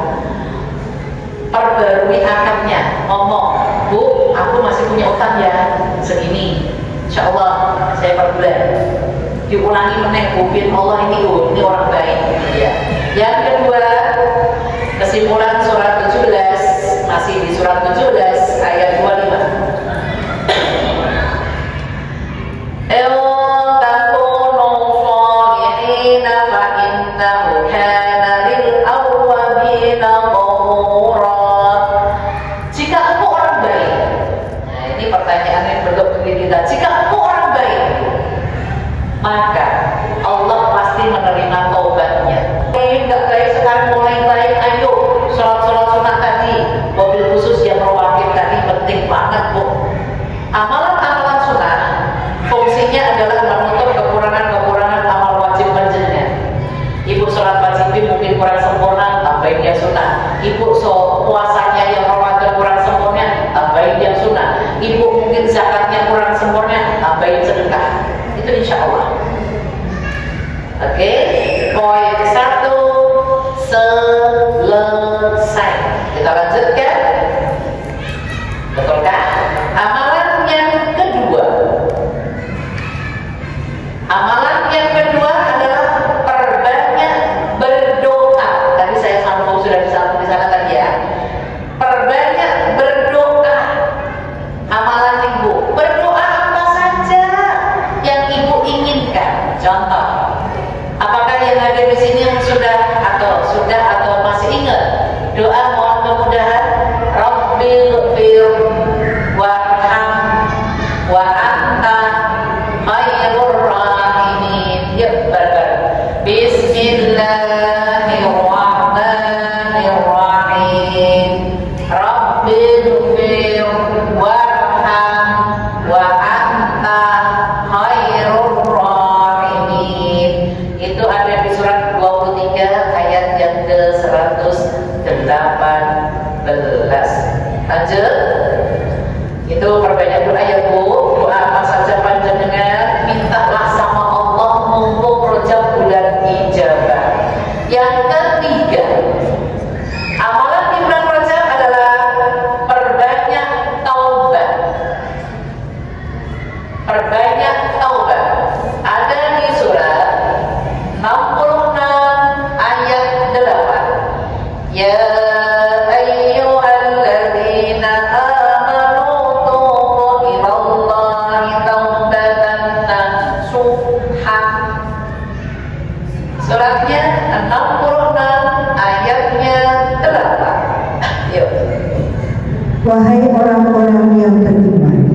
perbarui akadnya. Ngomong, Bu, aku masih punya utang ya, segini. Insya Allah saya per bulan. Diulangi meneh, buktiin Allah ini orang baik. Ya. Yang kedua, kesimpulan surat 17, masih di surat 17 ayat 25. Jika engkau orang baik, nah ini pertanyaan yang bergabung kita. Jika engkau orang baik, maka Allah pasti menerima taubatnya. Enggak baik sekarang mulai baik, ayo sholat sunat tadi, mobil khusus yang mewakil tadi penting banget Bu. Amalan-amalan sunat fungsinya adalah menutup kekurangan-kekurangan amal wajib panjenengan. Ibu sholat wajib mungkin kurang sempurna, tambahin dia sunat. Ibu puasanya yang ramadan kurang sempurna, tambahin dia sunat. Ibu mungkin zakatnya kurang sempurna, tambahin sedekah. Itu insya Allah. Oke, poin 1 selesai. Kita lanjutkan. Betulkah? Amalan yang kedua. Amalan yang kedua adalah perbanyak berdoa. Tadi saya sambung sudah disambung di sana tadi ya. Perbanyak berdoa. Amalan ibu. Berdoa apa saja yang ibu inginkan. Contoh, apakah yang ada di sini yang sudah atau masih ingat doa mohon kemudahan? Rabbil fir warham wa anta khairur rahimin. Yuk bareng. Bismillahirrahmanirrahim. Rabbil fir warham wa anta khairur rahimin. Itu ada di surat 23 ayat yang ke-118. Lanjut. Itu perbanyak doa ya Bu. Doa apa saja panjenengan, mintalah sama Allah mumpung Rajab bulan ijabah. Yang ketiga, amalan di bulan Rajab adalah perbanyak taubat. Perbanyak taubat. Ada di surat 66 ayat 8. Ya ayyuhalladzina amanu tubu ilallahi taubatan nasuha. Suratnya 66 ayatnya 8. Yuk. Wahai orang-orang yang beriman,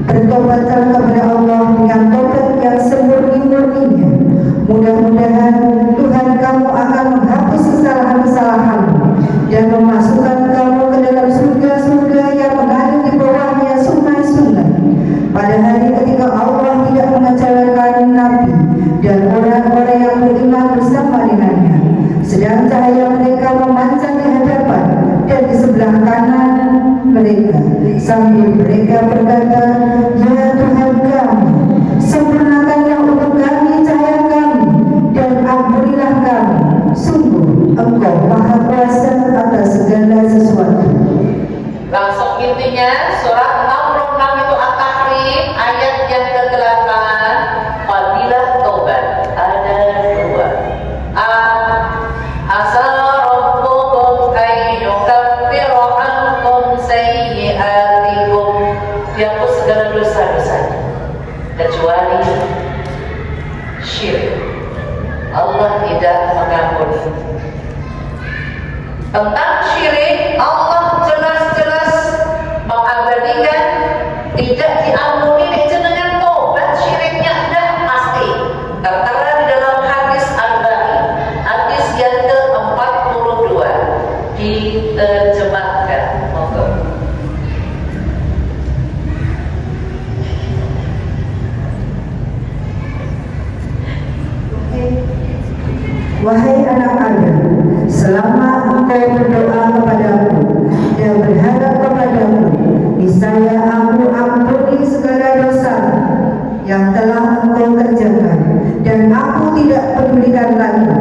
bertobatlah kepada Allah dengan tobat yang semurni-murninya. Mudah-mudahan Tuhan kamu akan menghapus kesalahan-kesalahanmu dan memasukkan kamu ke dalam surga-surga yang mengalir di bawahnya sungai-sungai. Pada hari ketika Allah tidak mengecewakan Nabi dan orang-orang yang beriman bersama dengannya, sedang cahaya mereka memancar di hadapan dan di sebelah kanan mereka, sambil mereka berkata, Ya Tuhan kami, sempurnakanlah untuk kami cahaya kami dan tidak mengampuni. Tentang syirik, Allah jelas-jelas mengabadikan tidak diampuni dengan tobat syiriknya, dah pasti. Tertera di dalam hadis Al-Bani, hadis yang ke-42, diterjemahkan. Monggo. Wahai anak Adam, selama engkau berdoa kepadaku dan berharap kepadaku, niscaya aku ampuni segala dosa yang telah engkau kerjakan, dan aku tidak pedulikan lagi.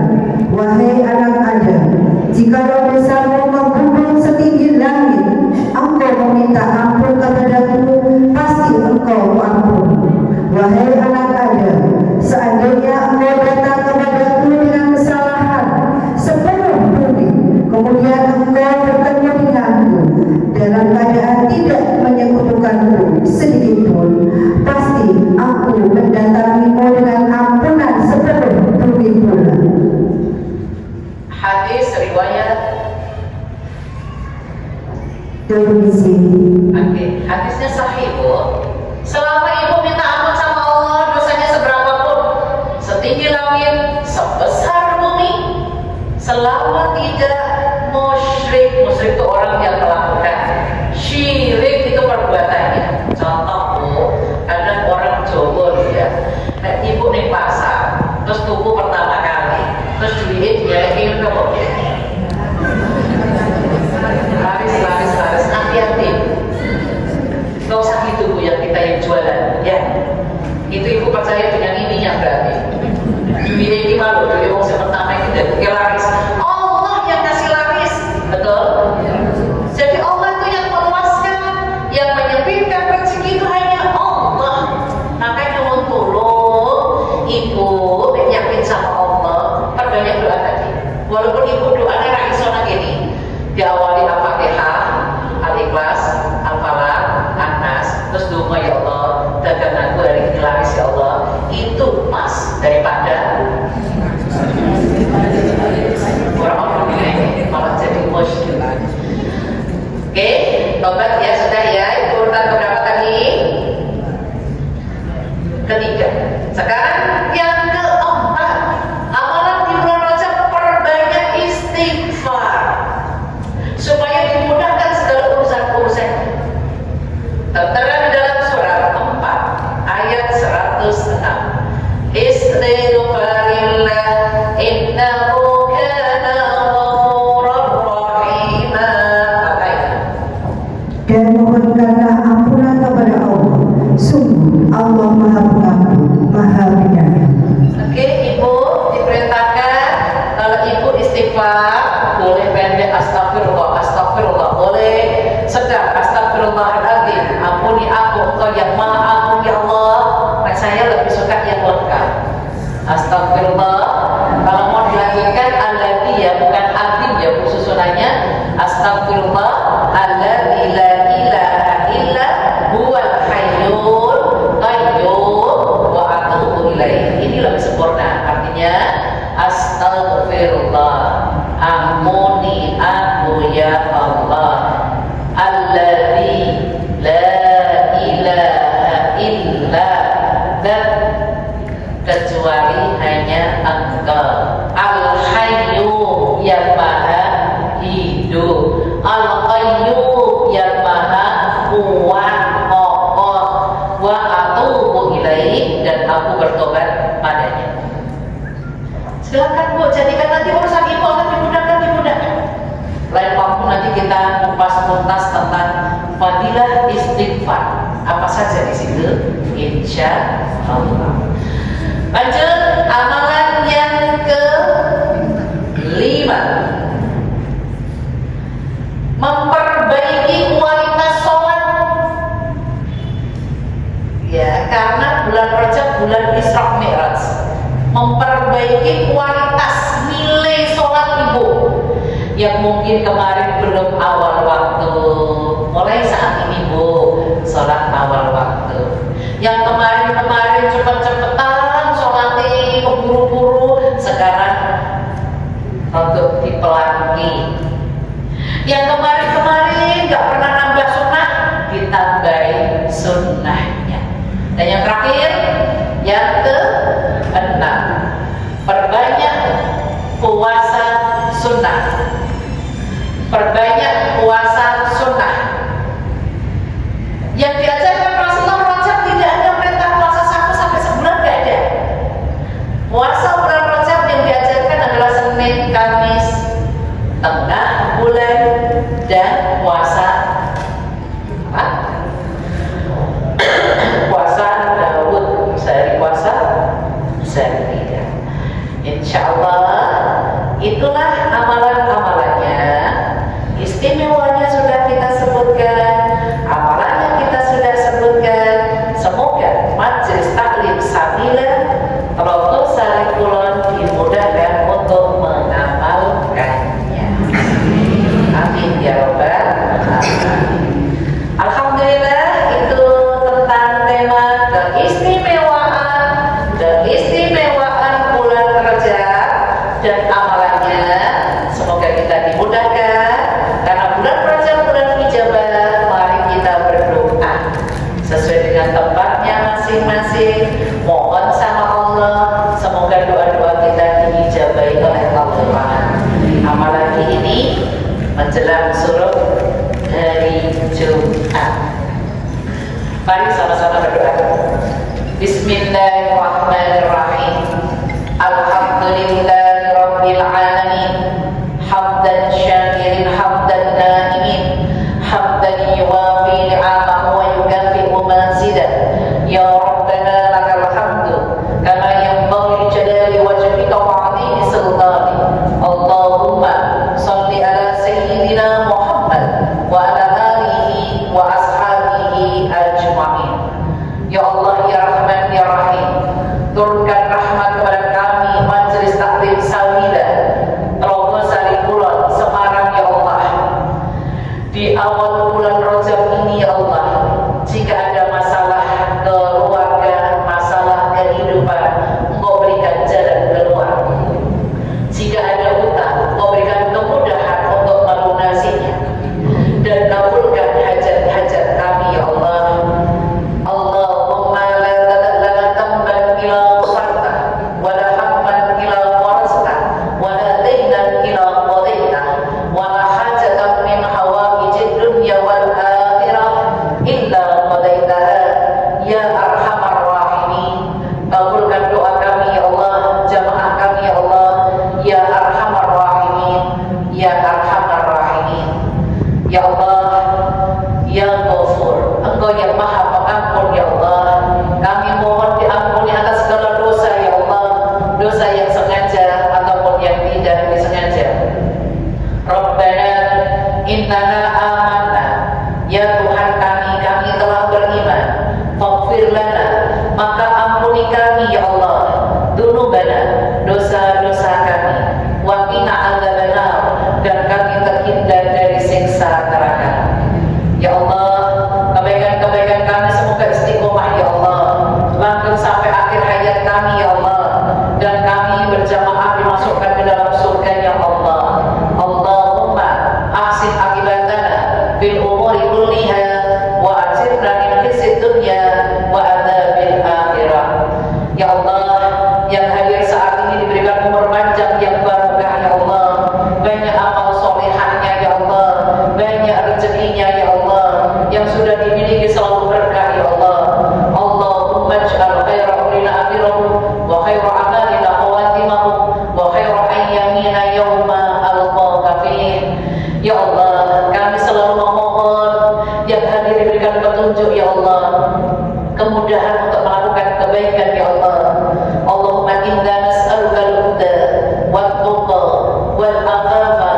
Wahai anak Adam, jika dosamu menggubung setinggi langit, engkau meminta ampun kepadaku, pasti engkau ampuni. Wahai anak Adam, seandainya engkau datang kepadaku dengan kesalahan sepenuh bumi, kemudian engkau bertemu denganku dalam keadaan tidak menyekutukanku sedikit pun, pasti aku mendatangimu dengan ampunan sepenuh bumi pula. Hadis riwayat Tirmizi. Oke, hadisnya sahih, Bu. Selama ibu minta ampun sama Allah, dosanya seberapapun, setinggi langit, sebesar bumi, selama tidak musyrik. Musyrik itu orang yang melakukan syirik, itu perbuatannya. Contoh, Bu, ada orang Jawa dia, nah, ibu nih pasar, terus tuku pertama kali, terus duit dia ingin ke laris, hati-hati. Gak usah gitu, Bu, yang kita yang jualan, ya. Itu ibu percaya dengan ininya berarti. Duit ini malu, duit orang pertama itu dan laris. Allah yang kasih laris, betul? Jadi Allah itu yang meluaskan, yang menyempitkan rezeki itu hanya Allah. Makanya mau tolong ibu yakin sama Allah, perbanyak doa tadi. Walaupun ibu doanya gak iso gini, diawali Al-Fatihah, Al-Ikhlas, Al-Falaq, An-Nas, terus doa ya Allah, daganganku hari ini laris ya Allah, itu pas daripada orang-orang ini malah jadi musyrik. Oke, tobat ya sudah ya. Itu urutan keberapa tadi? Ketiga. Sekarang yang keempat, amalan di bulan Rajab, perbanyak istighfar supaya dimudahkan segala urusan-urusan. Tertera di dalam surat 4 ayat 106. Istighfarillah innahu kana ghafurar rahima. Dan mohonkanlah ampunan kepada Allah, sungguh Allah Maha Pengampun, Maha Penyayang. Oke, ibu diperintahkan kalau ibu istighfar boleh pendek astagfirullah, boleh sedang astagfirullahaladzim, ampuni aku, engkau yang maha ampun ya Allah. Nah, saya lebih suka yang lengkap. Astagfirullah. Kalau mau dilanjutkan alladzi ya, bukan abdi ya, Bu, susunannya astagfirullah alladzi la ilaha illa huwal hayyul qayyum wa atubu ilaih. Ini lebih sempurna. Artinya astagfirullah, ampuni aku ya Allah, alladzi la ilaha illa, dan kecuali hanya Engkau, Al-Hayyu yang maha hidup, Al-Qayyum yang maha kuat kokoh, wa atubu ilaih, dan aku bertobat padanya. Silakan, Bu, jadikan nanti urusan ibu akan dimudahkan. Lain waktu nanti kita kupas tuntas tentang fadilah istighfar. Apa saja di situ? Insya Allah. Lanjut, amalan yang ke-5, memperbaiki kualitas sholat. Ya, karena bulan Rajab bulan Isra Mi'raj, memperbaiki kualitas nilai sholat ibu yang mungkin kemarin belum awal waktu. Mulai saat ini, Bu, sholat awal waktu. Yang kemarin cepet-cepetan sholatnya, keburu-buru, sekarang Yang kemarin-kemarin gak pernah nambah sunnah, ditambahi sunnahnya. Dan yang terakhir, yang ke-6, perbanyak puasa sunnah. Perbanyak puasa sunnah. Yang diajarkan Rasulullah Rajab tidak ada perintah puasa 1 sampai sebulan, gak ada. Puasa bulan Rajab yang diajarkan adalah Senin, Kamis, tengah bulan, dan puasa apa? Puasa Daud, sehari puasa, sehari tidak. Insya Allah itulah amalan-amalannya. Istimewanya sudah kita sebutkan, amalannya kita sudah sebutkan. Semoga Majelis Taklim Sabila Rogo Sarikulon dimudahkan untuk mengamalkannya. Amin ya rabbal alamin. Alhamdulillah, itu tentang tema keistimewaan bulan Rajab dan amalannya. Semoga kita dimudahkan karena bulan Rajab bulan ijabah. Mari kita berdoa sesuai dengan tempatnya masing-masing. Mohon sama Allah, semoga doa-doa kita diijabahi oleh Allah. Apalagi ini menjelang surut hari Jumat. Mari sama-sama berdoa. Bismillahirrahmanirrahim. Alhamdulillahirabbil alamin. Hamdan syakirin, hamdan naimin, hamdan yuwafi ni'amahu wa yukafi'u mazidah. Ya Rabbana lakal hamdu kama yanbaghi li jalali wajhika wa 'azimi sultani. Allahumma shalli ala sayyidina Muhammad wa ala alihi wa ashabihi ajma'in. Ya Allah, ya Rahman, ya Rahim, turunkan rahmat kepada kami Majelis Taklim Sabila Rogo Sarikulon Semarang, ya Allah. Di awal bulan Rajab ini, ya Allah, jika ada masalah keluarga, masalah kehidupan, Engkau berikan jalan keluar. Jika ada utang, Engkau berikan kemudahan untuk melunasinya, dan kabulkan hajat-hajat kami, ya Allah. Allahumma la tamban ila farta wa la hamman ila warasta wa la daynan ila qadaita wa la hajatan min hawaijid dunya wal akhirah illa qadaitaha ya arhamar rahimin. Kabulkan doa kami, ya Allah, jamaah kami, ya Allah, ya arhamar rahimin, ya arhamar rahimin. Ya Allah, ya Ghafur, Engkau yang Maha Pengampun, ya Allah. Kami mohon diampuni atas segala dosa, ya Allah, dosa yang sengaja ataupun yang tidak disengaja. Rabbana innana amanna, ya Tuhan kami telah beriman. Faghfir lana, maka ampuni kami, ya Allah, dzunubana, dosa-dosa kami. Wa qina adzabannar, dan kami terhindar dari siksa neraka. Ya Allah, kebaikan-kebaikan kami semoga istiqomah, ya Allah, langgeng sampai akhir hayat kami, ya Allah, dan kami berjamaah dimasukkan ke dalam surga, ya Allah. Allahumma ahsin akibatana bil umuri kulliha wa ajirna min khizyid dunya wa adzabil akhirah. Ya Allah, yang hadir saat ini diberikan umur panjang yang barokah, ya Allah, banyak amal solehahnya, ya Allah, banyak rezekinya, ya Allah, yang sudah dimiliki selalu berkah, ya Allah. Allahumma ij'al khaira umrina akhirahu wa khaira amalina khawatimahu wa khaira ayyamina yawma alqaka fih. Ya Allah, kami selalu memohon yang hadir diberikan petunjuk, ya Allah, kemudahan untuk melakukan kebaikan, ya Allah. Allahumma inna nas'aluka al-huda wat-tuqa wal-afafa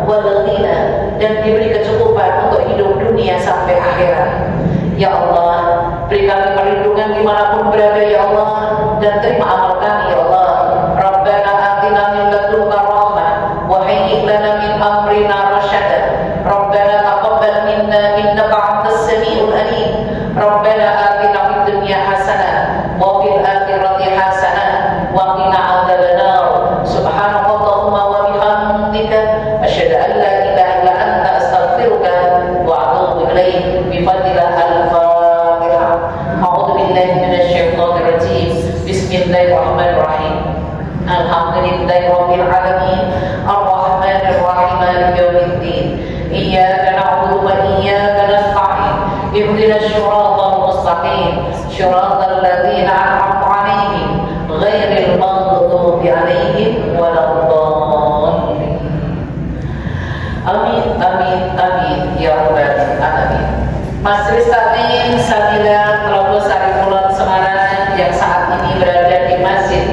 wal-ghina, dan diberi kecukupan untuk hidup dunia sampai akhirat. Ya Allah, beri kami perlindungan dimanapun berada, ya Allah, dan terima amal kami, ya Allah. Rabbana atina min ladunka rahmah wa hayyi' lana min amrina rasyada. Rabbana taqabbal minna innaka antas samiul alim. Rabbana atina fid dunya hasanah wa fil akhirati hasanah wa qina adzabannar. Subhanakallahumma wa bihamdika asyhadu an la ilaha illa anta Alhamdulillahirabbil alamin arrahmanir rahim maliki yaumiddin iyyaka na'budu wa iyyaka nasta'in ihdinas siratal mustaqim siratal ladzina an'amta 'alaihim ghairil maghdubi 'alaihim waladdallin. Amin amin amin ya rabbal alamin. Majelis Taklim Sabila Troglos Sarikulon Semarang yang saat ini berada di Masjid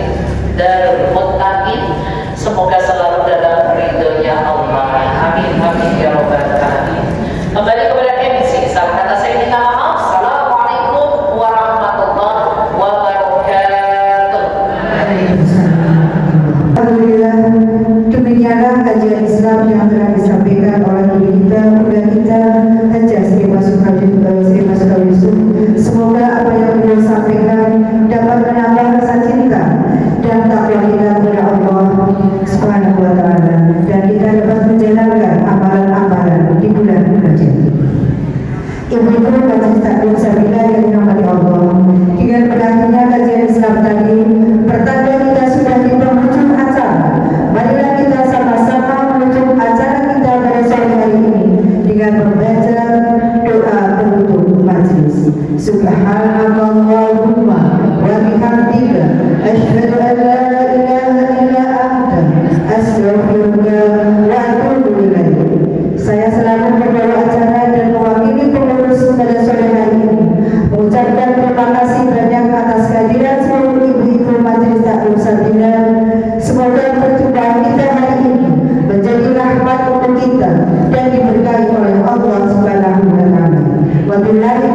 Darul Muttaqin, semoga selalu dalam ridhonya Allah. Amin amin ya rabbal alamin. Kembali kepada MC, salam kata saya minta maaf. Assalamualaikum warahmatullahi wabarakatuh. Alhamdulillah, demikianlah kajian Islam yang telah disampaikan oleh guru kita, kuliah kita, Haji Sri Masukal Yusuf. Semoga apa yang beliau sampaikan dapat menambah rasa cinta dan takwa kita kepada Allah Subhanahu wa Ta'ala, dan kita dapat menjalankan amalan-amalan di bulan Rajab. Ibu-ibu Majelis Taklim Sabila yang dirahmati Allah, dengan berakhirnya kajian Islam tadi, pertanda kita sudah di penghujung acara. Marilah kita sama-sama menutup acara kita pada sore hari ini dengan membaca doa penutup majelis. Subhanallahumma wa bihamdika asyhadu an la ilaha illa anta astaghfiruka wa atubu ilaik. Saya selalu membawa acara dan mewakili pengurus pada sore hari ini mengucapkan terima kasih banyak atas kehadiran seluruh ibu-ibu Majelis Taklim Sabila. Semoga perjumpaan kita hari ini menjadi rahmat untuk kita dan diberkahi oleh Allah Subhanahu wa Ta'ala. Wabillahi